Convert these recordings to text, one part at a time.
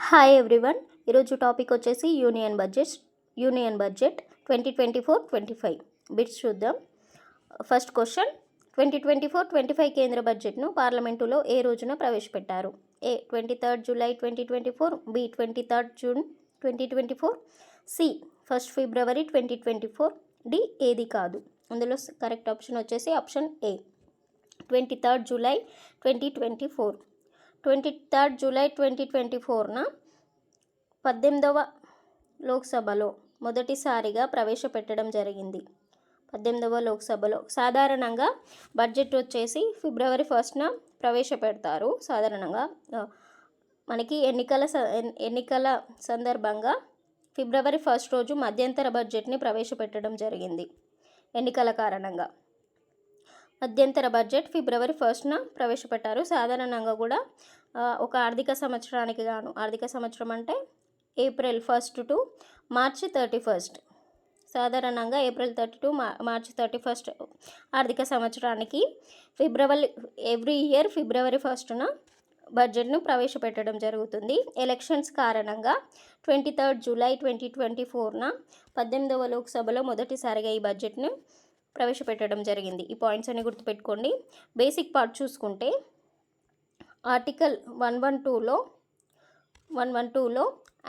Hi everyone. ఈరోజు topic వచ్చేసి union budget 2024-25 bits చూద్దాం. ఫస్ట్ క్వశ్చన్, 2024-25 కేంద్ర బడ్జెట్ను పార్లమెంటులో ఏ రోజున ప్రవేశపెట్టారు? ఏ 23 జూలై 2024, బి 23 జూన్ 2024, సి 1 ఫిబ్రవరి 2024, డి ఏది కాదు. అందులో కరెక్ట్ ఆప్షన్ వచ్చేసి ఆప్షన్ ఏ 23 జూలై 2024. 23 జూలై 2024న 18వ లోక్సభలో మొదటిసారిగా ప్రవేశపెట్టడం జరిగింది. 18వ లోక్సభలో సాధారణంగా బడ్జెట్ వచ్చేసి ఫిబ్రవరి 1న ప్రవేశపెడతారు. సాధారణంగా మనకి ఎన్నికల సందర్భంగా ఫిబ్రవరి 1 రోజు మధ్యంతర బడ్జెట్ని ప్రవేశపెట్టడం జరిగింది. ఎన్నికల కారణంగా మధ్యంతర బడ్జెట్ ఫిబ్రవరి 1న ప్రవేశపెట్టారు. సాధారణంగా కూడా ఒక ఆర్థిక సంవత్సరానికి గాను, ఆర్థిక సంవత్సరం అంటే ఏప్రిల్ 1 టు మార్చి 31, సాధారణంగా ఏప్రిల్ 30 టు మార్చి 31 ఆర్థిక సంవత్సరానికి ఎవ్రీ ఇయర్ ఫిబ్రవరి 1న బడ్జెట్ను ప్రవేశపెట్టడం జరుగుతుంది. ఎలక్షన్స్ కారణంగా 23 జూలై 2024న 18వ లోక్సభలో మొదటిసారిగా ఈ బడ్జెట్ను ప్రవేశపెట్టడం జరిగింది. ఈ పాయింట్స్ అన్ని గుర్తుపెట్టుకోండి. బేసిక్ పార్ట్ చూసుకుంటే ఆర్టికల్ 112లో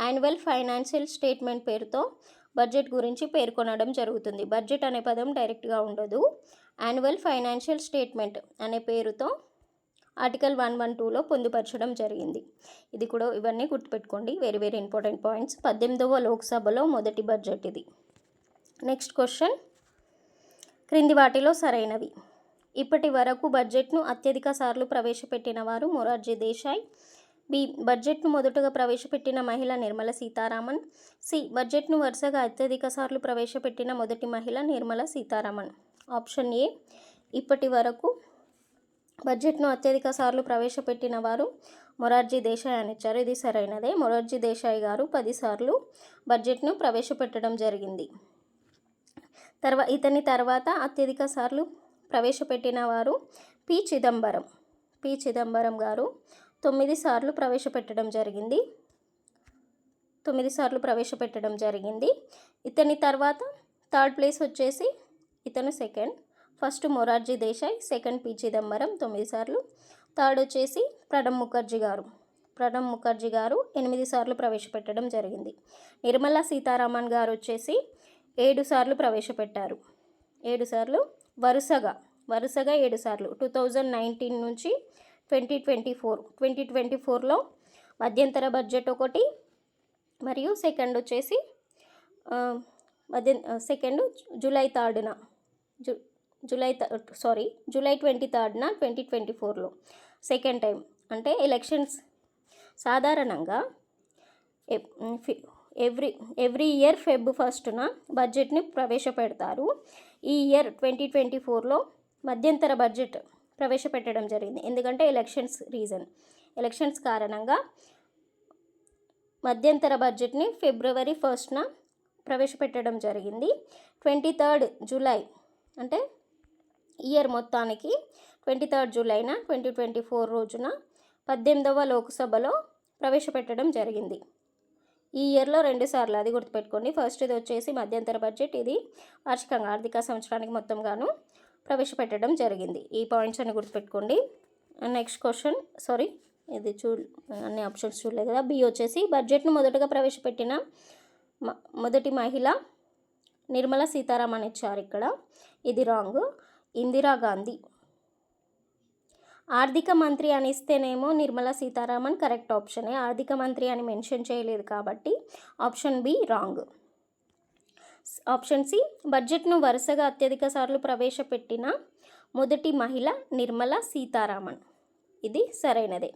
యాన్యువల్ ఫైనాన్షియల్ స్టేట్మెంట్ పేరుతో బడ్జెట్ గురించి పేర్కొనడం జరుగుతుంది. బడ్జెట్ అనే పదం డైరెక్ట్గా ఉండదు. యాన్యువల్ ఫైనాన్షియల్ స్టేట్మెంట్ అనే పేరుతో ఆర్టికల్ 112లో పొందుపరచడం జరిగింది. ఇది కూడా ఇవన్నీ గుర్తుపెట్టుకోండి. Very very important points. 18వ లోక్సభలో మొదటి బడ్జెట్ ఇది. నెక్స్ట్ క్వశ్చన్, క్రింది వాటిలో సరైనవి. ఇప్పటి వరకు బడ్జెట్ను అత్యధిక సార్లు ప్రవేశపెట్టిన వారు మొరార్జీ దేశాయ్. బి బడ్జెట్ను మొదటగా ప్రవేశపెట్టిన మహిళ నిర్మలా సీతారామన్. సి బడ్జెట్ను వరుసగా అత్యధిక సార్లు ప్రవేశపెట్టిన మొదటి మహిళ నిర్మలా సీతారామన్. ఆప్షన్ ఏ ఇప్పటి వరకు బడ్జెట్ను అత్యధిక సార్లు ప్రవేశపెట్టిన వారు మొరార్జీ దేశాయ్ అని ఇచ్చారు. ఇది సరైనదే. మొరార్జీ దేశాయ్ గారు 10 సార్లు బడ్జెట్ను ప్రవేశపెట్టడం జరిగింది. ఇతని తర్వాత అత్యధిక సార్లు ప్రవేశపెట్టిన వారు పి చిదంబరం గారు 9 సార్లు ప్రవేశపెట్టడం జరిగింది. 9 సార్లు ప్రవేశపెట్టడం జరిగింది. ఇతని తర్వాత థర్డ్ ప్లేస్ వచ్చేసి ఇతను second. First Morarji Desai, second P Chidambaram 9 సార్లు. థర్డ్ వచ్చేసి ప్రణబ్ ముఖర్జీ గారు 8 సార్లు ప్రవేశపెట్టడం జరిగింది. నిర్మలా సీతారామన్ గారు వచ్చేసి 7 సార్లు ప్రవేశపెట్టారు. 7 సార్లు వరుసగా 7 సార్లు 2019 నుంచి 2024లో మధ్యంతర బడ్జెట్ ఒకటి, మరియు సెకండ్ వచ్చేసి జూలై 23న 2024లో సెకండ్ టైం. అంటే ఎలక్షన్స్ సాధారణంగా ఎవ్రీ ఇయర్ ఫెబ్ 1న బడ్జెట్ని ప్రవేశపెడతారు. ఈ ఇయర్ 2024లో మధ్యంతర బడ్జెట్ ప్రవేశపెట్టడం జరిగింది. ఎందుకంటే ఎలక్షన్స్ కారణంగా మధ్యంతర బడ్జెట్ని ఫిబ్రవరి 1న ప్రవేశపెట్టడం జరిగింది. 23 జూలై అంటే ఇయర్ మొత్తానికి 23 జూలైన 2024 రోజున 18వ లోక్సభలో ప్రవేశపెట్టడం జరిగింది. ఈ ఇయర్లో 2 సార్లు, అది గుర్తుపెట్టుకోండి. ఫస్ట్ ఇది వచ్చేసి మధ్యంతర బడ్జెట్, ఇది వార్షికంగా ఆర్థిక సంవత్సరానికి మొత్తంగాను ప్రవేశపెట్టడం జరిగింది. ఈ పాయింట్స్ అని గుర్తుపెట్టుకోండి. నెక్స్ట్ క్వశ్చన్, ఇది అన్ని ఆప్షన్స్ చూడలేదు కదా. బి వచ్చేసి బడ్జెట్ను మొదటగా ప్రవేశపెట్టిన మొదటి మహిళ నిర్మలా సీతారామన్ ఇచ్చారు ఇక్కడ. ఇది రాంగ్. ఇందిరాగాంధీ. ఆర్థిక మంత్రి అని ఇస్తేనేమో నిర్మలా సీతారామన్ కరెక్ట్ ఆప్షనే. ఆర్థిక మంత్రి అని మెన్షన్ చేయలేదు కాబట్టి option B wrong. Option C బడ్జెట్ను వరుసగా అత్యధిక సార్లు ప్రవేశపెట్టిన మొదటి మహిళ నిర్మలా సీతారామన్. ఇది సరైనదే.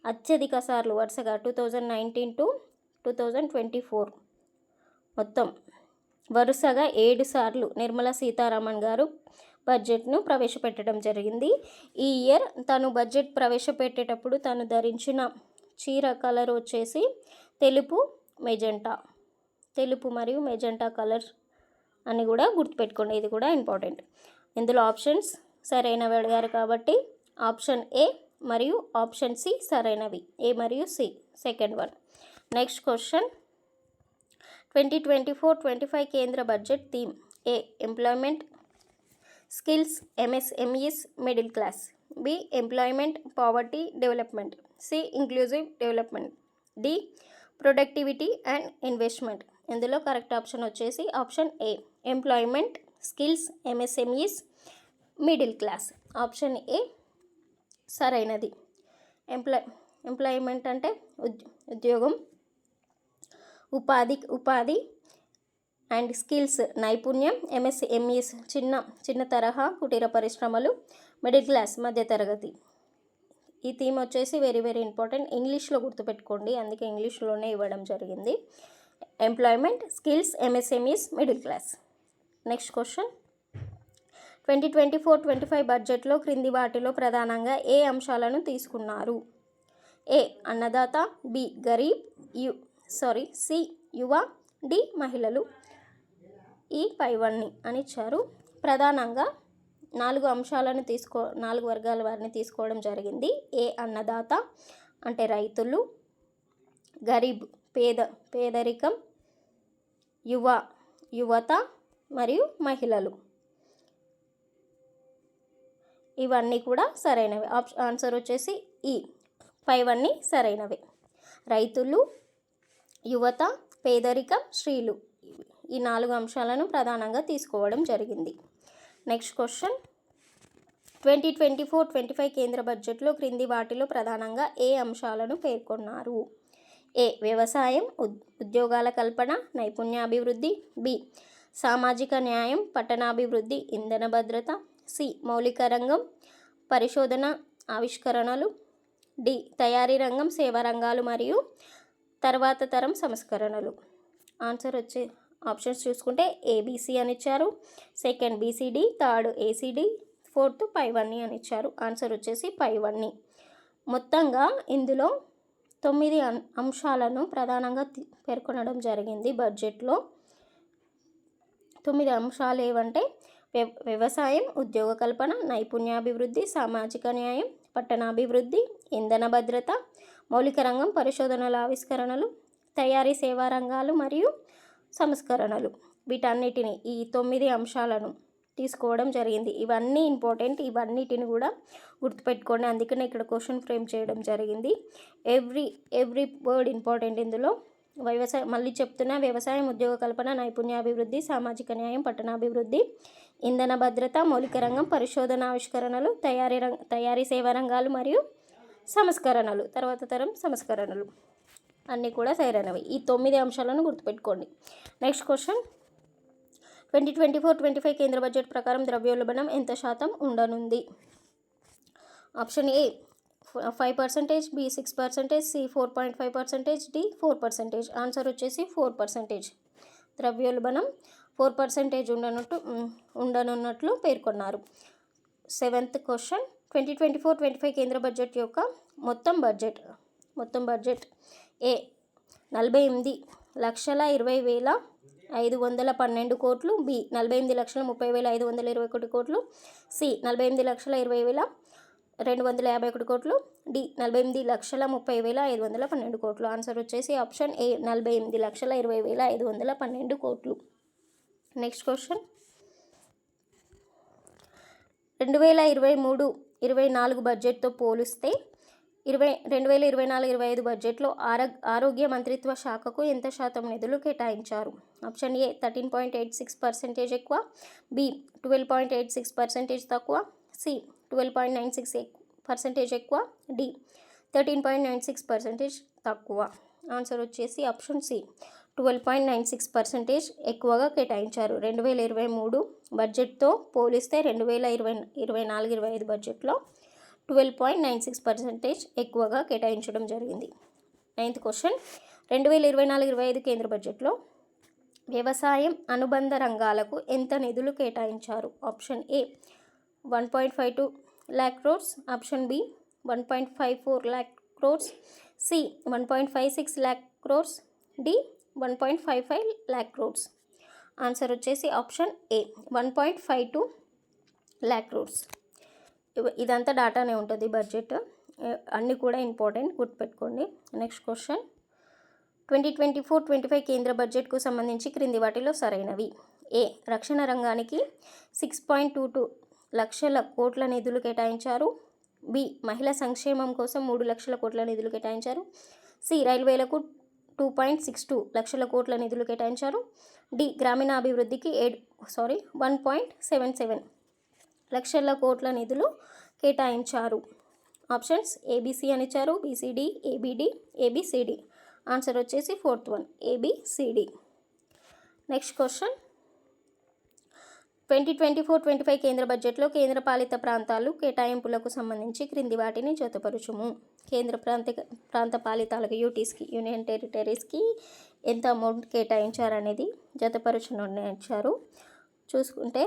అత్యధిక సార్లు వరుసగా 2019 టు 2024 మొత్తం వరుసగా 7 సార్లు నిర్మలా సీతారామన్ గారు బడ్జెట్ను ప్రవేశపెట్టడం జరిగింది. ఈ ఇయర్ తను బడ్జెట్ ప్రవేశపెట్టేటప్పుడు తను ధరించిన చీర కలర్ వచ్చేసి తెలుపు మరియు మెజెంటా కలర్ అని కూడా గుర్తుపెట్టుకోండి. ఇది కూడా ఇంపార్టెంట్. ఇందులో ఆప్షన్స్ సరైనవి అడిగారు కాబట్టి ఆప్షన్ ఏ మరియు ఆప్షన్ సి సరైనవి. ఏ మరియు C second one. Next question 2024-25 కేంద్ర budget theme. A employment skills MSMEs middle class. B employment poverty development. C inclusive development. D productivity and investment. ఇందులో correct option వచ్చేసి option A employment skills MSMEs middle class. Option A సరైనది. Employment అంటే ఉద్యోగం, ఉపాధి and skills నైపుణ్యం, MSMEs చిన్న తరహా కుటీర పరిశ్రమలు, మిడిల్ క్లాస్ మధ్యతరగతి. ఈ థీమ్ వచ్చేసి వెరీ వెరీ ఇంపార్టెంట్. ఇంగ్లీష్లో గుర్తుపెట్టుకోండి, అందుకే ఇంగ్లీష్లోనే ఇవ్వడం జరిగింది. Employment skills MSMEs middle class. Next question 2024-25 బడ్జెట్లో క్రింది వాటిలో ప్రధానంగా ఏ అంశాలను తీసుకున్నారు. ఏ అన్నదాత. బి గరీబ్ సి యువ. డి మహిళలు. ఈ పైవన్నీ అని ఇచ్చారు. ప్రధానంగా 4 అంశాలను 4 వర్గాల వారిని తీసుకోవడం జరిగింది. ఏ అన్నదాత అంటే రైతులు, గరీబ్ పేదరికం, యువత మరియు మహిళలు. ఇవన్నీ కూడా సరైనవి. ఆన్సర్ వచ్చేసి ఈ పైవన్నీ సరైనవి. రైతులు, యువత, పేదరికం, స్త్రీలు, ఈ 4 అంశాలను ప్రధానంగా తీసుకోవడం జరిగింది. నెక్స్ట్ క్వశ్చన్ 2024-25 కేంద్ర బడ్జెట్లో క్రింది వాటిలో ప్రధానంగా ఏ అంశాలను పేర్కొన్నారు. ఏ వ్యవసాయం ఉద్యోగాల కల్పన నైపుణ్యాభివృద్ధి. బి సామాజిక న్యాయం పట్టణాభివృద్ధి ఇంధన భద్రత. సి మౌలిక రంగం పరిశోధన ఆవిష్కరణలు. డి తయారీ రంగం సేవా రంగాలు మరియు తర్వాత తరం సంస్కరణలు. ఆన్సర్ వచ్చే ఆప్షన్స్ చూసుకుంటే ఏబిసి అని ఇచ్చారు, second BCD, third ACD, fourth పైవన్నీ అని ఇచ్చారు. ఆన్సర్ వచ్చేసి పైవన్నీ. మొత్తంగా ఇందులో 9 అంశాలను ప్రధానంగా పేర్కొనడం జరిగింది బడ్జెట్లో. 9 అంశాలు ఏవంటే వ్యవసాయం ఉద్యోగ కల్పన నైపుణ్యాభివృద్ధి సామాజిక న్యాయం పట్టణాభివృద్ధి ఇంధన భద్రత మౌలిక రంగం పరిశోధనల ఆవిష్కరణలు తయారీ సేవా రంగాలు మరియు సంస్కరణలు. వీటన్నిటిని ఈ 9 అంశాలను తీసుకోవడం జరిగింది. ఇవన్నీ ఇంపార్టెంట్, ఇవన్నిటిని కూడా గుర్తుపెట్టుకోండి. అందుకనే ఇక్కడ క్వశ్చన్ ఫ్రేమ్ చేయడం జరిగింది. ఎవ్రీ వర్డ్ ఇంపార్టెంట్ ఇందులో. మళ్ళీ చెప్తున్నా, వ్యవసాయం ఉద్యోగ కల్పన నైపుణ్యాభివృద్ధి సామాజిక న్యాయం పట్టణాభివృద్ధి ఇంధన భద్రత మౌలిక రంగం పరిశోధన ఆవిష్కరణలు తయారీ సేవా రంగాలు మరియు సంస్కరణలు తర్వాత తరం సంస్కరణలు అన్నీ కూడా సరైనవి. ఈ 9 అంశాలను గుర్తుపెట్టుకోండి. నెక్స్ట్ క్వశ్చన్ 2024-25 కేంద్ర బడ్జెట్ ప్రకారం ద్రవ్యోల్బణం ఎంత శాతం ఉండనుంది. Option A 5%, B 6%, C 4.5%, D 4%. Answer వచ్చేసి 4%. ద్రవ్యోల్బణం 4% ఉండనున్నట్లు పేర్కొన్నారు. 7th క్వశ్చన్ 2024-25 కేంద్ర బడ్జెట్ యొక్క మొత్తం బడ్జెట్ ఏ 48,20,512 కోట్లు. బి 48,30,521 కోట్లు. సి 48,20,251 కోట్లు. డి 48,30,512 కోట్లు. ఆన్సర్ వచ్చేసి ఆప్షన్ ఏ 48,20,512 కోట్లు. నెక్స్ట్ క్వశ్చన్ 2023-24 బడ్జెట్తో పోలిస్తే 2024-25 బడ్జెట్లో ఆరోగ్య మంత్రిత్వ శాఖకు ఎంత శాతం నిధులు కేటాయించారు. ఆప్షన్ ఏ 13.86% ఎక్కువ. బి 12.86% తక్కువ. సి 12.96% ఎక్కువ. డి 13.96% తక్కువ. ఆన్సర్ వచ్చేసి ఆప్షన్ సి 12.96% ఎక్కువగా కేటాయించారు. 2023 బడ్జెట్తో పోలిస్తే 2024-25 బడ్జెట్లో 12.96% ఎక్కువగా కేటాయించడం జరిగింది. 9th క్వశ్చన్ 2024-25 కేంద్ర బడ్జెట్లో వ్యవసాయం అనుబంధ రంగాలకు ఎంత నిధులు కేటాయించారు. Option A 1.52 lakh crores. Option B 1.54 lakh crores. C 1.56 lakh crores. D 1.55 lakh crores. Answer వచ్చేసి ఆప్షన్ ఏ 1.52 lakh crores. ఇదంతా డాటానే ఉంటుంది బడ్జెట్, అన్నీ కూడా ఇంపార్టెంట్ గుర్తుపెట్టుకోండి. నెక్స్ట్ క్వశ్చన్ 2024-25 కేంద్ర బడ్జెట్కు సంబంధించి క్రింది వాటిలో సరైనవి. ఏ. రక్షణ రంగానికి 6.22 లక్షల కోట్ల నిధులు కేటాయించారు. బి. మహిళా సంక్షేమం కోసం 3 లక్షల కోట్ల నిధులు కేటాయించారు. సి. రైల్వేలకు 2.62 లక్షల కోట్ల నిధులు కేటాయించారు. డి. గ్రామీణాభివృద్ధికి 1.77 లక్షల కోట్ల నిధులు కేటాయించారు. ఆప్షన్స్ ఏబిసి అని ఇచ్చారు. BCD, ABD, A B C D. ఆన్సర్ వచ్చేసి 4th one A B C D. Next question. 2024-25 కేంద్ర బడ్జెట్లో కేంద్ర పాలిత ప్రాంతాలు కేటాయింపులకు సంబంధించి క్రింది వాటిని జతపరుచుము. కేంద్ర ప్రాంత పాలితాలకు యూటీస్కి, యూనియన్ టెరిటరీస్కి ఎంత అమౌంట్ కేటాయించారనేది జతపరుచునిచ్చారు. చూసుకుంటే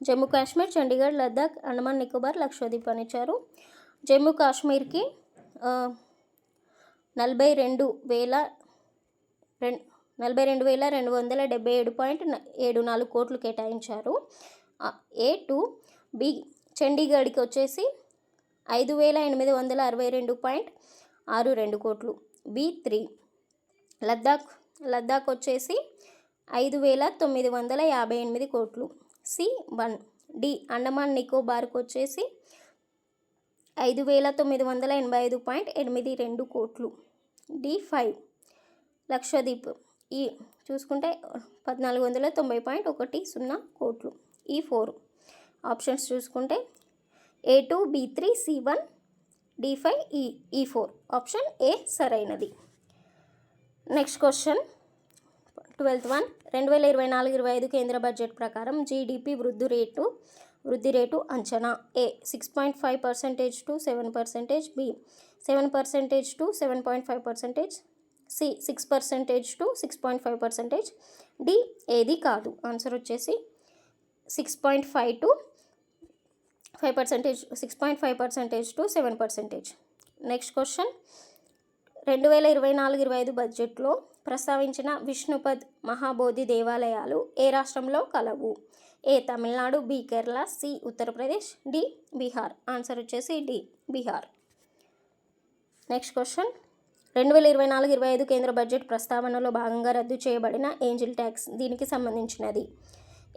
జమ్మూ కాశ్మీర్, చండీగఢ్, లద్దాఖ్, అండమాన్ నికోబార్, లక్షద్వీప్ అని ఇచ్చారు. జమ్మూ కాశ్మీర్కి 42,277.74 కోట్లు కేటాయించారు. A2. బి. చండీగఢ్కి వచ్చేసి 5,862.62 కోట్లు. B3. లద్దాఖ్ వచ్చేసి 5,958 కోట్లు. C1. డి. అండమాన్ నికోబార్కి వచ్చేసి 5,985.82 కోట్లు. D5. లక్షద్వీప్ ఈ చూసుకుంటే 1,490.10 కోట్లు. E4. ఆప్షన్స్ చూసుకుంటే A2, B3, C1, D5, E4. Option A సరైనది. Next question. 12th one. 2024-25 కేంద్ర బడ్జెట్ ప్రకారం జీడిపి వృద్ధి రేటు అంచనా. A. 6.5% to 7%. B. 7% to 7.5%. C. 6% to 6.5%. D. ఏది కాదు. ఆన్సర్ వచ్చేసి 6.5% to 7%. Next question. 2024-25 బడ్జెట్లో ప్రస్తావించిన విష్ణుపద్ మహాబోధి దేవాలయాలు ఏ రాష్ట్రంలో కలవు. ఏ. Tamil Nadu, B. Kerala, C. Uttar Pradesh, D. Bihar. Answer వచ్చేసి డి. బీహార్. Next question. 2024-25 కేంద్ర బడ్జెట్ ప్రస్తావనలో భాగంగా రద్దు చేయబడిన ఏంజిల్ ట్యాక్స్ దీనికి సంబంధించినది.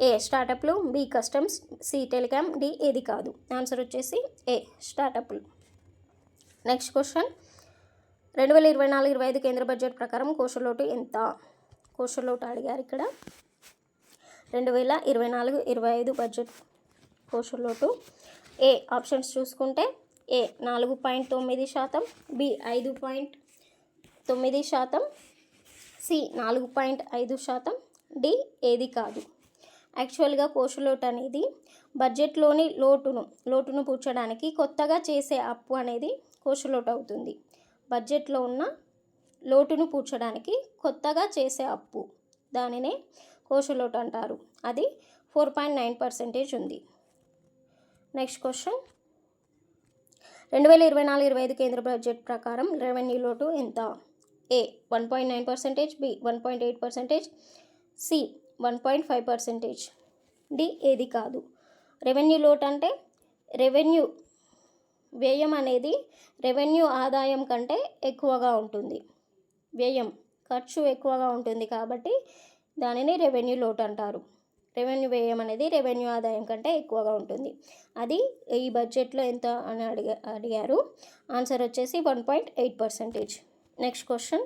ఏ. స్టార్టప్లు, B. Customs, C. Telecom, D. ఏది కాదు. ఆన్సర్ వచ్చేసి ఏ. స్టార్టప్లు. Next question. 2024-25 కేంద్ర బడ్జెట్ ప్రకారం కోశలోటు ఎంత. కోశలోటు అడిగారు ఇక్కడ. 2024-25 బడ్జెట్ కోశలోటు. ఏ. ఆప్షన్స్ చూసుకుంటే ఏ. 4.9%, బి. 5.9%, సి. 4.5%, డి. ఏది కాదు. యాక్చువల్గా కోశలోటు అనేది బడ్జెట్లోని లోటును పూడ్చడానికి కొత్తగా చేసే అప్పు అనేది కోశలోటు అవుతుంది. బడ్జెట్లో ఉన్న లోటును పూడ్చడానికి కొత్తగా చేసే అప్పు దానినే కోశలోటు అంటారు. అది 4.9% ఉంది. Next question. 2024-25 కేంద్ర బడ్జెట్ ప్రకారం రెవెన్యూ లోటు ఎంత. ఏ. 1.9%, బి. 1.8%, సి. 1.5%, డి. ఏది కాదు. రెవెన్యూ లోటు అంటే రెవెన్యూ వ్యయం అనేది రెవెన్యూ ఆదాయం కంటే ఎక్కువగా ఉంటుంది. ఖర్చు ఎక్కువగా ఉంటుంది కాబట్టి దానిని రెవెన్యూ లోటు అంటారు. రెవెన్యూ వ్యయం అనేది రెవెన్యూ ఆదాయం కంటే ఎక్కువగా ఉంటుంది. అది ఈ బడ్జెట్లో ఎంత అని అడిగారు. ఆన్సర్ వచ్చేసి 1.8%. Next question.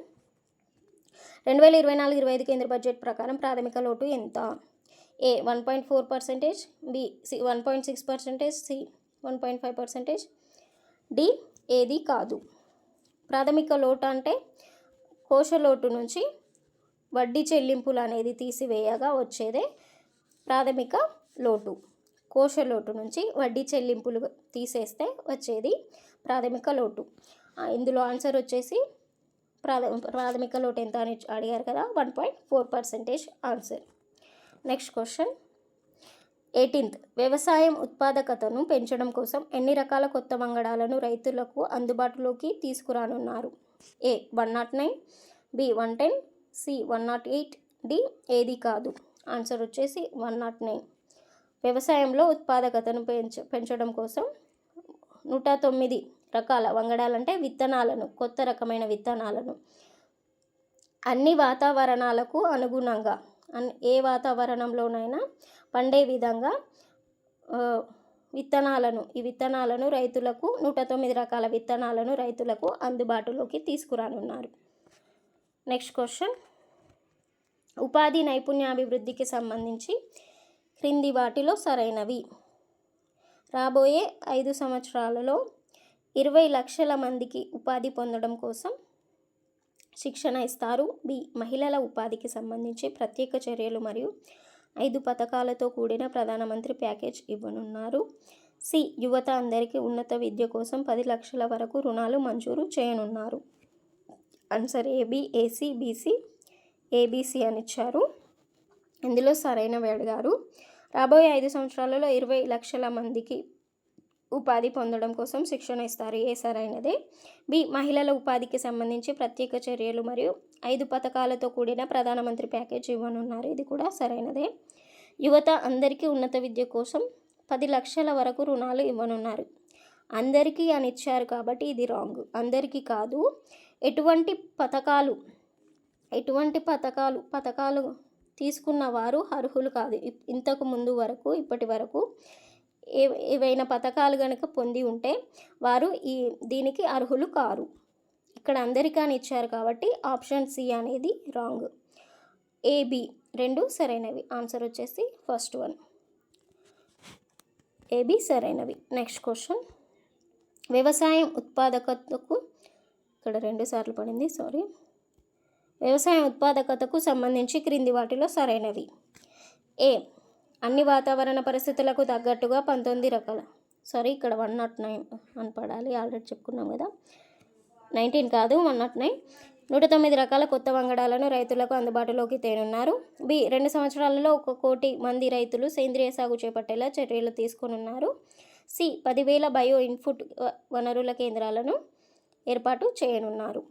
2024-25 కేంద్ర బడ్జెట్ ప్రకారం ప్రాథమిక లోటు ఎంత. ఏ. 1.4%, బి. 1.6%, సి. 1.5%, డి. ఏది కాదు. ప్రాథమిక లోటు అంటే కోశలోటు నుంచి వడ్డీ చెల్లింపులు అనేది తీసివేయగా వచ్చేదే ప్రాథమిక లోటు. కోశలోటు నుంచి వడ్డీ చెల్లింపులు తీసేస్తే వచ్చేది ప్రాథమిక లోటు. ఇందులో ఆన్సర్ వచ్చేసి ప్రాథమిక లోటు ఎంత అని అడిగారు కదా, 1.4% ఆన్సర్. Next question. 18th. వ్యవసాయం ఉత్పాదకతను పెంచడం కోసం ఎన్ని రకాల కొత్త వంగడాలను రైతులకు అందుబాటులోకి తీసుకురానున్నారు. ఏ. 109, బి. 110, సి. 108, డి. ఏది కాదు. ఆన్సర్ వచ్చేసి 109. వ్యవసాయంలో ఉత్పాదకతను పెంచడం కోసం 109 రకాల వంగడాలంటే విత్తనాలను, కొత్త రకమైన విత్తనాలను అన్ని వాతావరణాలకు అనుగుణంగా ఏ వాతావరణంలోనైనా పండే విధంగా ఈ విత్తనాలను రైతులకు 109 రకాల విత్తనాలను రైతులకు అందుబాటులోకి తీసుకురానున్నారు. నెక్స్ట్ క్వశ్చన్, ఉపాధి నైపుణ్యాభివృద్ధికి సంబంధించి క్రింది వాటిలో సరైనవి. రాబోయే 5 సంవత్సరాలలో 20 లక్షల మందికి ఉపాధి పొందడం కోసం శిక్షణ ఇస్తారు. బి, మహిళల ఉపాధికి సంబంధించి ప్రత్యేక చర్యలు మరియు 5 పథకాలతో కూడిన ప్రధానమంత్రి ప్యాకేజ్ ఇవ్వనున్నారు. సి, యువత అందరికీ ఉన్నత విద్య కోసం 10 లక్షల వరకు రుణాలు మంజూరు చేయనున్నారు. ఆన్సర్ ఏబి, ఏసి, బీసీ, ఏబిసి అని ఇచ్చారు. ఇందులో సరైనవి అడిగారు. రాబోయే 5 సంవత్సరాలలో 20 లక్షల మందికి ఉపాధి పొందడం కోసం శిక్షణ ఇస్తారు. ఏ సరైనదే. బి, మహిళల ఉపాధికి సంబంధించి ప్రత్యేక చర్యలు మరియు 5 పథకాలతో కూడిన ప్రధానమంత్రి ప్యాకేజ్ ఇవ్వనున్నారు. ఇది కూడా సరైనదే. యువత అందరికీ ఉన్నత విద్య కోసం 10 లక్షల వరకు రుణాలు ఇవ్వనున్నారు. అందరికీ అని ఇచ్చారు కాబట్టి ఇది రాంగ్. అందరికీ కాదు. ఎటువంటి పథకాలు తీసుకున్న వారు అర్హులు కాదు. ఇంతకు ముందు వరకు ఇప్పటి వరకు ఏవైనా పథకాలు కనుక పొంది ఉంటే వారు దీనికి అర్హులు కారు. ఇక్కడ అందరికీ అని ఇచ్చారు కాబట్టి ఆప్షన్ సి అనేది రాంగ్. ఏబి రెండు సరైనవి. ఆన్సర్ వచ్చేసి ఫస్ట్ వన్ ఏబి సరైనవి. నెక్స్ట్ క్వశ్చన్, వ్యవసాయం ఉత్పాదకతకు ఇక్కడ 2 సార్లు పడింది వ్యవసాయ ఉత్పాదకతకు సంబంధించి క్రింది వాటిలో సరైనవి. ఏ, అన్ని వాతావరణ పరిస్థితులకు తగ్గట్టుగా 19 రకాల ఇక్కడ 109 అని పడాలి, ఆల్రెడీ చెప్పుకున్నాం కదా. 19 కాదు 109. 109 రకాల కొత్త వంగడాలను రైతులకు అందుబాటులోకి తేనున్నారు. బి, 2 సంవత్సరాలలో 1 కోటి మంది రైతులు సేంద్రియ సాగు చేపట్టేలా చర్యలు తీసుకోనున్నారు. సి, 10,000 బయో ఇన్పుట్ వనరుల కేంద్రాలను ఏర్పాటు చేయనున్నారు.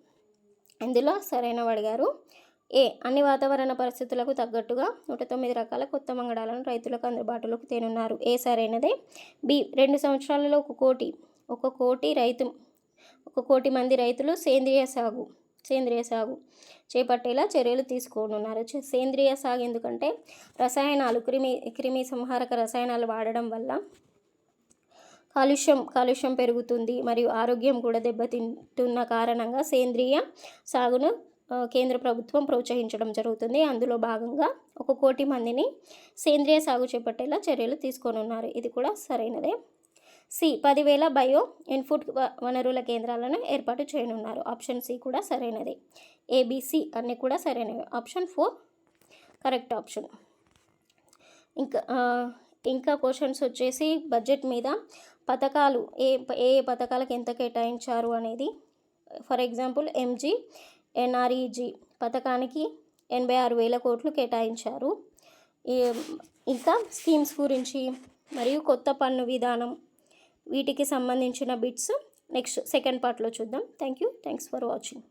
ఇందులో సరైనవి అడిగారు. ఏ, అన్ని వాతావరణ పరిస్థితులకు తగ్గట్టుగా 109 రకాల కొత్త వంగడాలను రైతులకు అందుబాటులోకి తేనున్నారు. ఏ సరైనదే. బి, 2 సంవత్సరాలలో 1 కోటి మంది రైతులు సేంద్రియ సాగు చేపట్టేలా చర్యలు తీసుకోనున్నారు. సేంద్రియ సాగు ఎందుకంటే రసాయనాలు క్రిమి సంహారక రసాయనాలు వాడడం వల్ల కాలుష్యం పెరుగుతుంది మరియు ఆరోగ్యం కూడా దెబ్బతింటున్న కారణంగా సేంద్రియ సాగును కేంద్ర ప్రభుత్వం ప్రోత్సహించడం జరుగుతుంది. అందులో భాగంగా 1 కోటి మందిని సేంద్రియ సాగు చేపట్టేలా చర్యలు తీసుకోనున్నారు. ఇది కూడా సరైనదే. సి, 10,000 బయో ఇన్పుట్ వనరుల కేంద్రాలను ఏర్పాటు చేయనున్నారు. ఆప్షన్ సి కూడా సరైనదే. ఏబిసి అన్నీ కూడా సరైనవి. Option 4 correct option. ఇంకా క్వశ్చన్స్ వచ్చేసి బడ్జెట్ మీద పథకాలు ఏ పథకాలకు ఎంత కేటాయించారు అనేది. ఫర్ ఎగ్జాంపుల్ MGNREG పథకానికి 86,000 కోట్లు కేటాయించారు. ఇంకా స్కీమ్స్ గురించి మరియు కొత్త పన్ను విధానం వీటికి సంబంధించిన బిట్స్ నెక్స్ట్ సెకండ్ పార్ట్లో చూద్దాం. Thanks for watching.